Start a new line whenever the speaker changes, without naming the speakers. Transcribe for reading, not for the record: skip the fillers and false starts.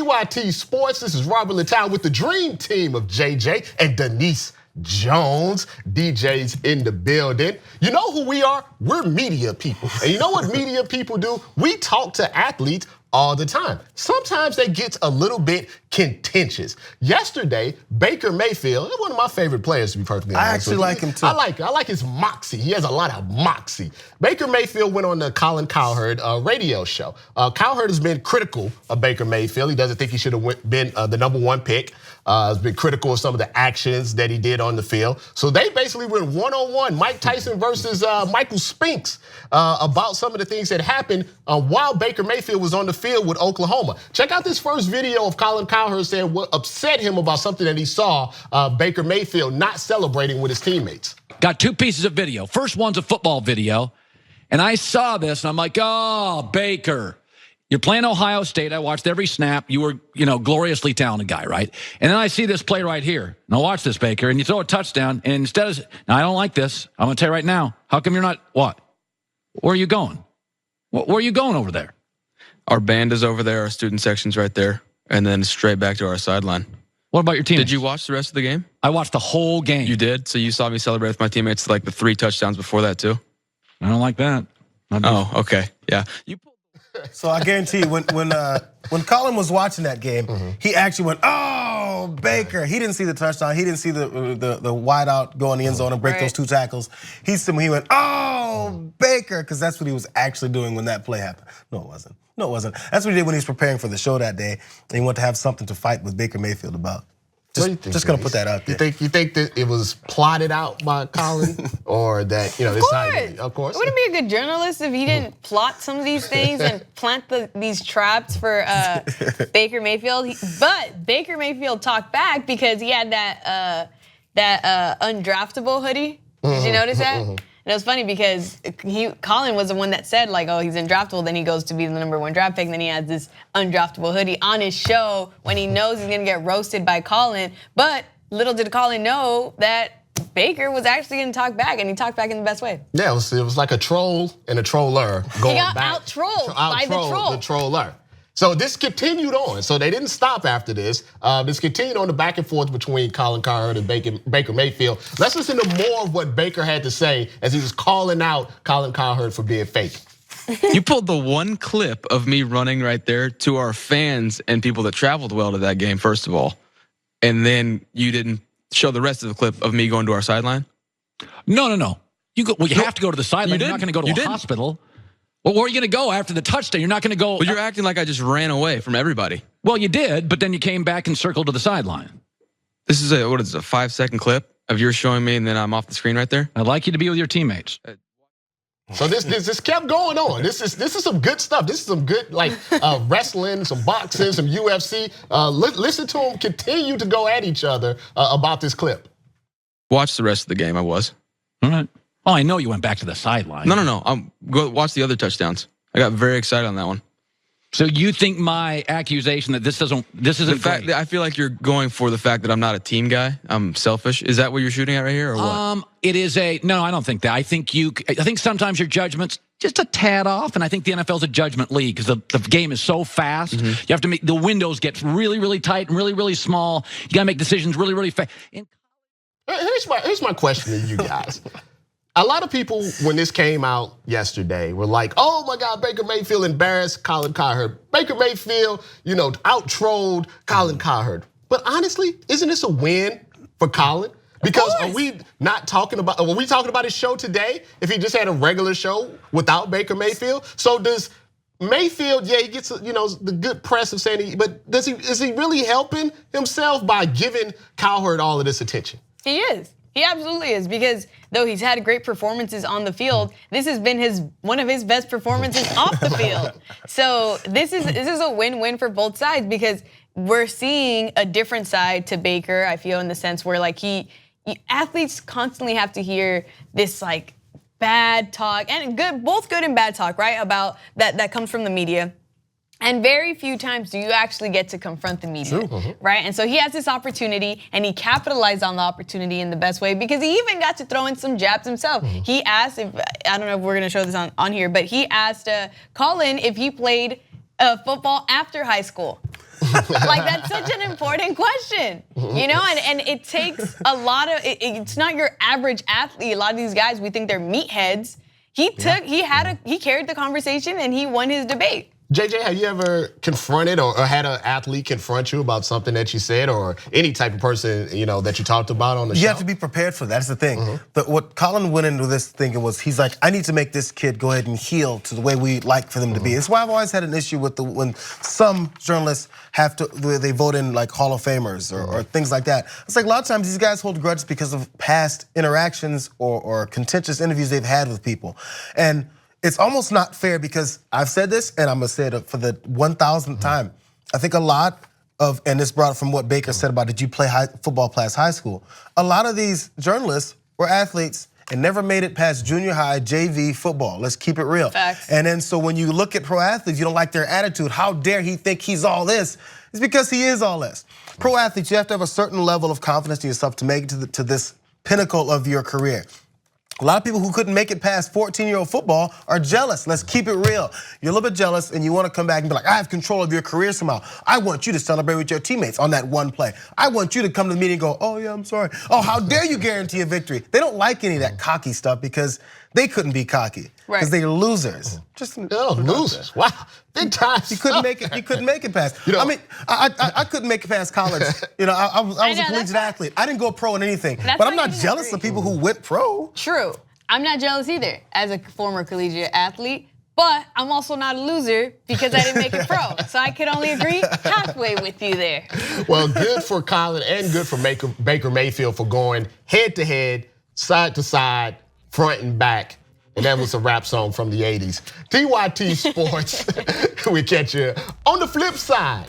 PYT Sports. This is Robert Littal with the dream team of JJ and Denise Jones. DJ's in the building. You know who we are? We're media people. And you know what media people do? We talk to athletes all the time. Sometimes they get a little bit contentious. Yesterday, Baker Mayfield, one of my favorite players to be perfectly honest.
I actually like him too.
I like his moxie. He has a lot of moxie. Baker Mayfield went on the Colin Cowherd radio show. Cowherd has been critical of Baker Mayfield. He doesn't think he should have been the #1 pick. Has been critical of some of the actions that he did on the field. So they basically went one-on-one, Mike Tyson versus Michael Spinks, about some of the things that happened while Baker Mayfield was on the field with Oklahoma. Check out this first video of Colin Cowherd saying what upset him about something that he saw Baker Mayfield not celebrating with his teammates.
Got two pieces of video. First one's a football video. And I saw this and I'm like, oh, Baker. You're playing Ohio State. I watched every snap. You were, gloriously talented guy, right? And then I see this play right here. Now watch this, Baker. And you throw a touchdown. And instead of, now I don't like this. I'm going to tell you right now. How come you're not, what? Where are you going? Where are you going over there?
Our band is over there. Our student section's right there. And then straight back to our sideline.
What about your team?
Did you watch the rest of the game?
I watched the whole game.
You did? So you saw me celebrate with my teammates like the 3 touchdowns before that too?
I don't like that.
Oh, okay. Yeah.
So I guarantee you, when Colin was watching that game, he actually went, "Oh, Baker!" He didn't see the touchdown. He didn't see the wide out go in the end zone and break those 2 tackles. He went, "Oh, Baker," because that's what he was actually doing when that play happened. No, it wasn't. No, it wasn't. That's what he did when he was preparing for the show that day, and he wanted to have something to fight with Baker Mayfield about. Just gonna put that out there.
You think that it was plotted out by Colin, or that this time? Of course.
It wouldn't be a good journalist if he didn't plot some of these things and plant these traps for Baker Mayfield. But Baker Mayfield talked back because he had that undraftable hoodie. Did you notice that? And it was funny because Colin was the one that said like, oh, he's undraftable. Then he goes to be the #1 draft pick. And then he has this undraftable hoodie on his show when he knows he's gonna get roasted by Colin. But little did Colin know that Baker was actually gonna talk back, and he talked back in the best way. Yeah,
it was like a troll and a troller going back.
He got out-trolled by the troll.
The troller. So this continued on. So they didn't stop after this. This continued on the back and forth between Colin Cowherd and Baker Mayfield. Let's listen to more of what Baker had to say as he was calling out Colin Cowherd for being fake.
You pulled the one clip of me running right there to our fans and people that traveled well to that game, first of all. And then you didn't show the rest of the clip of me going to our sideline?
No. You have to go to the sideline. You're not going to go to a hospital. Well, where are you going to go after the touchdown? You're not going to go.
But you're acting like I just ran away from everybody.
Well, you did, but then you came back and circled to the sideline.
This is a 5-second clip of yours showing me, and then I'm off the screen right there.
I'd like you to be with your teammates.
So this kept going on. This is some good stuff. This is some good wrestling, some boxing, some UFC. Listen to them continue to go at each other about this clip.
Watch the rest of the game. I was.
All right. Oh, I know you went back to the sideline.
No. Go watch the other touchdowns. I got very excited on that one.
So you think my accusation that this isn't
the fact that I feel like you're going for the fact that I'm not a team guy. I'm selfish. Is that what you're shooting at right here, or what?
It is no. I don't think that. I think sometimes your judgment's just a tad off, and I think the NFL's a judgment league because the game is so fast. You have to make the windows get really, really tight and really, really small. You got to make decisions really, really fast.
Here's my question to you guys. A lot of people, when this came out yesterday, were like, oh my God, Baker Mayfield embarrassed Colin Cowherd. Baker Mayfield, out-trolled Colin Cowherd. But honestly, isn't this a win for Colin? Because are we talking about his show today if he just had a regular show without Baker Mayfield? So does Mayfield, he gets the good press of saying but is he really helping himself by giving Cowherd all of this attention?
He is. He absolutely is, because though he's had great performances on the field, this has been one of his best performances off the field. So this is a win-win for both sides, because we're seeing a different side to Baker, I feel, in the sense where athletes constantly have to hear this bad talk, and both good and bad talk, right? About that comes from the media. And very few times do you actually get to confront the media, right? And so he has this opportunity, and he capitalized on the opportunity in the best way, because he even got to throw in some jabs himself. He asked, I don't know if we're gonna show this on here, but he asked Colin if he played football after high school. Like, that's such an important question, you know? And it takes a lot of, it's not your average athlete. A lot of these guys, we think they're meatheads. He carried the conversation and he won his debate.
JJ, have you ever confronted or had an athlete confront you about something that you said, or any type of person, you know, that you talked about on the show?
You have to be prepared for that. That's the thing. What Colin went into this thinking was, he's like, I need to make this kid go ahead and heal to the way we like for them to be. It's why I've always had an issue with when some journalists they vote in like Hall of Famers or things like that. It's like a lot of times these guys hold grudges because of past interactions or contentious interviews they've had with people. And it's almost not fair, because I've said this and I'm gonna say it for the 1,000th time. I think a lot of, and this brought up from what Baker said about, did you play football past high school? A lot of these journalists were athletes and never made it past junior high, JV football. Let's keep it real.
Facts.
And then so when you look at pro athletes, you don't like their attitude. How dare he think he's all this? It's because he is all this. Pro athletes, you have to have a certain level of confidence in yourself to make it to this pinnacle of your career. A lot of people who couldn't make it past 14-year-old football are jealous. Let's keep it real. You're a little bit jealous and you want to come back and be like, I have control of your career somehow. I want you to celebrate with your teammates on that one play. I want you to come to the meeting and go, oh yeah, I'm sorry. Oh, how dare you guarantee a victory? They don't like any of that cocky stuff because they couldn't be cocky. Because they're losers.
Just losers. Wow, big time.
You couldn't make it. You couldn't make it past. You know, I mean, I couldn't make it past college. You know, I was a collegiate athlete. I didn't go pro in anything. But I'm not jealous of people who went pro.
True. I'm not jealous either as a former collegiate athlete. But I'm also not a loser because I didn't make it pro. So I could only agree halfway with you there.
Well, good for Colin and good for Baker Mayfield for going head to head, side to side, front and back. And that was a rap song from the 80s. TYT Sports, we catch you on the flip side.